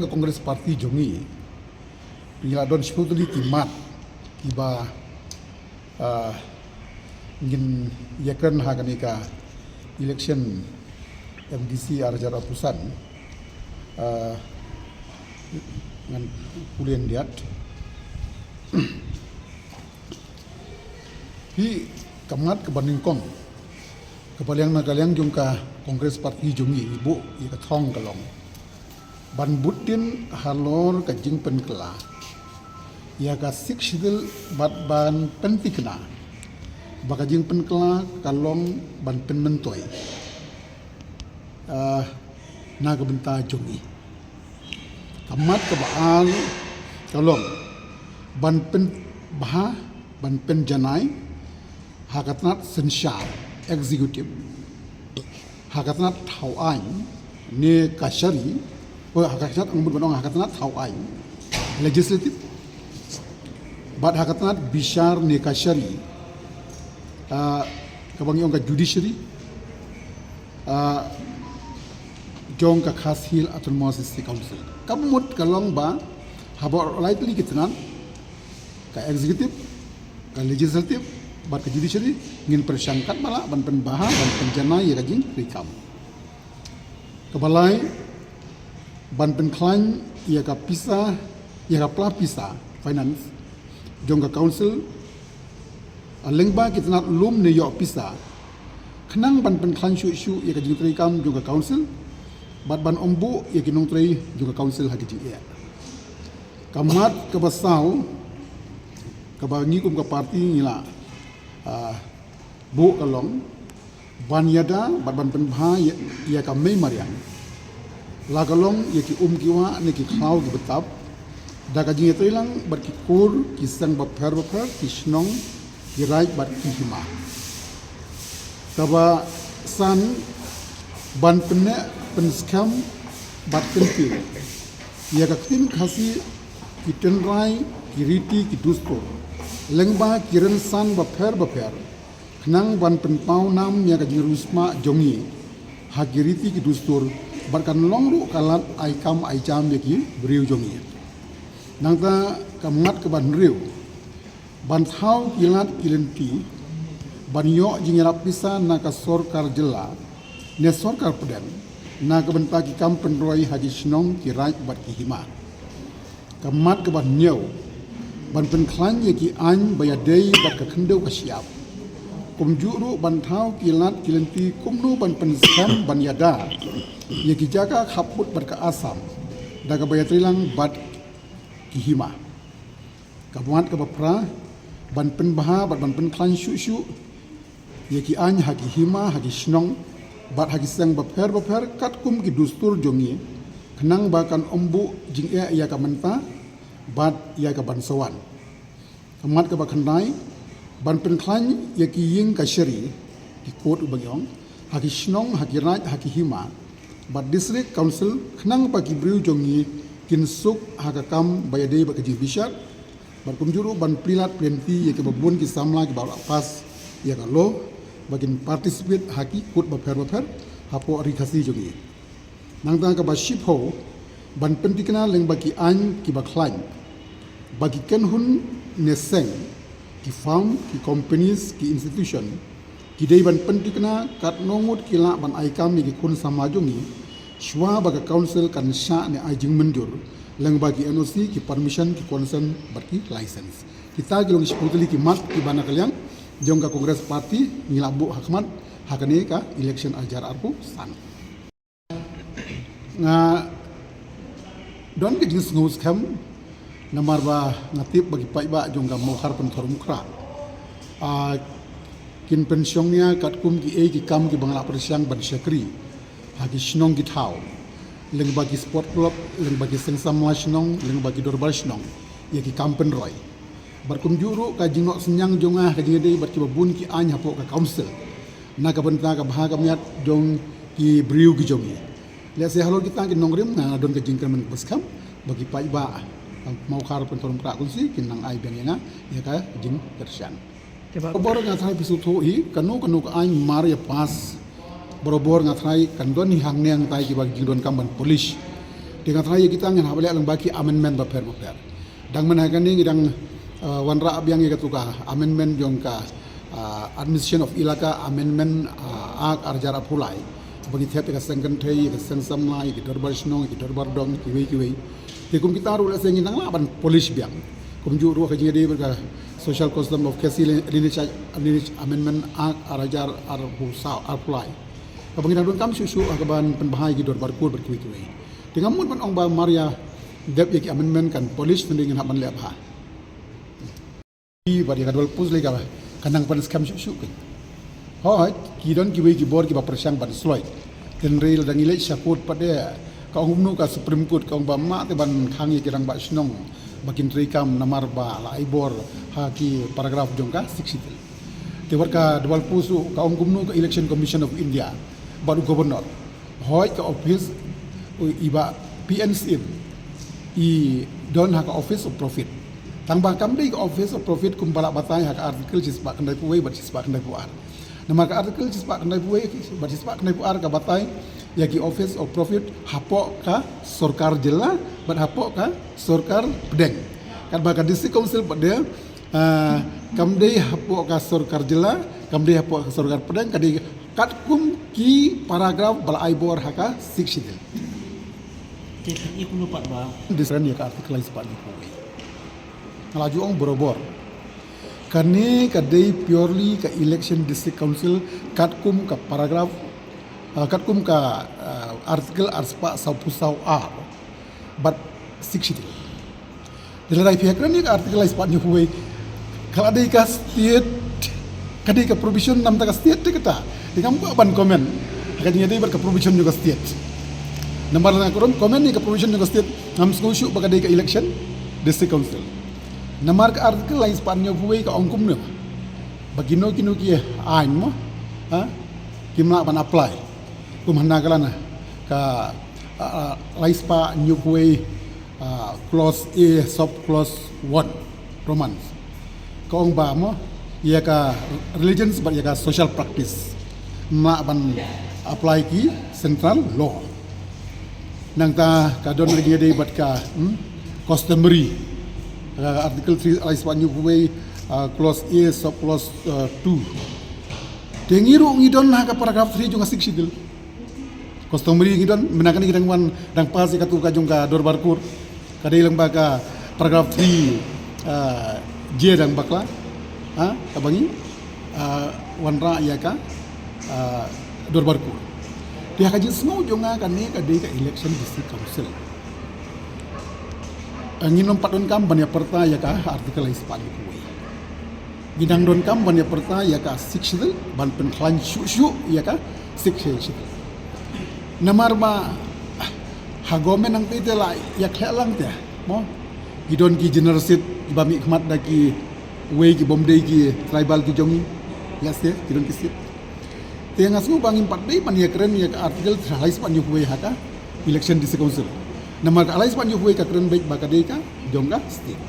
Kongres Parti Jongi Piladon sebetulnya kimat kiba ingin yakan haganika election MDC Arjar Apusan dengan kuliah diat hi kamat kebaning kong kepaliang nagaliang jungka Kongres Parti Jongi ibu ika thong kalong ban butin halor ka jing penkela ya ka sikshidil bat ban pentikna baka jing penkela kalong ban penmentoy naga benta Jongi kamat kebaal kalong ban pen bah ban pen janai hakatnat sensyar eksekutif hakatnat thawai ne kashari hakatnat angmut banong hakatnat thawai legislatif bad hakatnat bishar ne kashari kabang yong ka judiciary jong ka khasil autonomous council kamut kalong ba habor lightly kitnan ka executive ka legislative bat ka judiciary ngin persangkat bala ban penbaha ban penjana ya kajing rikam kebalai ban penklan ya ka pisa ya ka plapisa finance jong ka council alengba kitnat lum ne yo pisa khnang ban penklan shu ya ka jing rikam jong ka council bat ban ombu ya kinong trei jong ka council ha kajing ya kamat ke basau kabangi kum ka parti ngila bu kalong ban yada ban penbha ya ka mei marian la kalong ya ki kiwa ne ki khaw ki betap da ka jing trilang bar ki kur ki sang ba phar ki snong ki rai bar ki hima kaba san ban penne pen skam bat kenti ya ka tin khasi ki tenrai ki riti ki dusto lengba kiran san baper khnang ban penpau nam ya ka jirusma Jongi hagiriti ki dustur barkan longru kalat aikam aijam ya ki briu Jongi nangta kamat ke ban riu ban thau kilat kilenti ban yo jingerap pisa na ka sorkar jela ne sorkar pedan na ka benta ki kam penroi haji snong ki raj bat ki hima kamat ke ban nyau ban penklan ya ki an bayadei bat ka khendeu ka siap kumjuru ban thau kilat kilenti kumnu ban penskam ban yada ya ki jaga khaput bat ka asam daga bayatrilang bat ki hima kabuat ka bapra ban penbaha bat ban penklan shu ya ki an ha ki hima ha ki snong bat ha ki sang baper kat kum ki dustur Jongi khnang bakan ombu jing ya ka menta bat ya ka ban sawan kamat ka bakhandai ban penklan ya ki ying ka sheri ki kot ubagyong haki snong haki raj haki hima bat district council khnang pa ki briu Jongi kin suk haka kam bayadei ba ka jibishat bat kumjuru ban prilat plenti ya ki babun ki samla ki ba pas ya ka lo bagin participate haki kot ba pher hapo rikasi Jongi nangta ka ba ship ho ban pentikna leng baki an ki baklan bagi kenhun neseng ki farm ki companies ki institution ki dei ban pentikna kat nongut kila ban aikam ni ki kun sama Jongi shwa baga council kan sha ne ajing menjur leng bagi NOC ki permission ki consent baki license kita gilong seputuli ki mat ki bana kalyang jong ka Kongres Parti ngilabu hakmat hakane ka election ajar arpu san nga don ke jenis ngus kam namar ba ngatip bagi pai ba jong ga mohar pen thormukra kin pensiongnya kat kum ki ki kam ki bangla persiang ban syakri hagi snong ki thau leng bagi sport club leng bagi sengsam snong leng bagi dorbar snong ya ki kam pen roy berkum juru ka jingok senyang jonga ka jingde bar ki babun ki any hapo ka council na ka benta ka baha ka miat jong ki briu ki jongi le se halol kita ki nongrim na don ka jingkan men paskam bagi pai ba mau kar pen torum kra kunsi kinang ai beng nga ya ka jing tersian bor nga thai pisu tho hi kanu ka ai mar ya pas borobor nga thai kan don hi hang neng tai ki bag jing don kamban police dengan thai kita ngan habale lang baki amendment ba per dang man hakan ni dang wanra abyang ya tuka amendment jong ka admission of ilaka amendment ak arjar apulai bagi tiap ka sengkan thai ka sengsam lai ki dorbar snong ki dorbar dong ki wei ti kum kita ru la sengin nang laban police biang kum ju ru ka jingde ber ka social custom of kesi lineage amendment ak arjar ar husau apulai ka bagi dong kam susu akaban penbahai ki dorbar kur ber ki wei dengan mun ban ong ba maria dep ki amendment kan police mending haban le bah bari kadwal pus le ka kanang pan scam syuk kan hoi ki don ki we ki bor ki ba persang ban sloi ten real dang ile support pada ka umnu ka supreme court ka ba ma te ban khang ki rang ba snong bakin trikam namar ba la ibor ha ki paragraph jong ka 60 te war ka dwal pusu ka umnu ka election commission of india baru governor hoi ka office iba PNC i don ha ka office of profit tang ba kam dei office of profit kum bala batai hak article cispa kendai puai bar cispa kendai puar nama ka article cispa kendai puai bar cispa kendai puar ka batai ya ki office of profit hapo ka sarkar jilla bar hapo ka sarkar pedeng kan ba ka district council pada kam dei hapo ka sarkar jilla kam dei hapo ka sarkar pedeng kadi kat kum ki paragraph bala aibor haka 60 jadi iku lupa ba disran ya ka article cispa ni puai laju ong borobor kani kadai purely ka election district council katkum ka paragraph katkum ka article arspa sapusau r but 60 dilai pihak ni ka article ispa ni huai kala dei ka state kadai ka provision nam ta ka state te kata dingam ko ban comment kadai dei ber ka provision juga state nomor na comment ni ka provision juga state nam sku bakadai ka election district council namar ka artikel lain sepanjang buai ka ongkum ne bagino kinu ki ain mo ha kimla ban apply kum hana kalana ka laispa new buai clause a sub clause 1 romance ka ong ba mo ya ka religion sebat ya ka social practice ma ban apply ki central law nang ta ka don lagi dei bat ka customary artikel 3 alaispan nyukuwe clause A sub clause 2 dengiru ngidon ha ka paragraph 3 juga siksidil customary ngidon menakan ngidang wan dang pas ka tu ka jong ka dorbar kur kadai lang ba ka paragraph 3 J dang bakla ha kabangi wanra ya ka dorbar kur dia ka jismo jonga kan ne ka dei ka election district council nginom padon kam ban ya perta ya ka artikel ispan kuwi gidang don kam ban ya perta ya ka 60 ban pen klan syu ya ka 60 namar ma hagomen nang pite la ya khelang te mo gidon ki generation bami khmat da ki wei ki bomdei ki tribal ki jongi ya se gidon ki sit te ngasu bangin padai man ya keren ya ka artikel ispan kuwi ha ka election district council namar alai sepanjang huai ka keren baik bakadei ka jongga state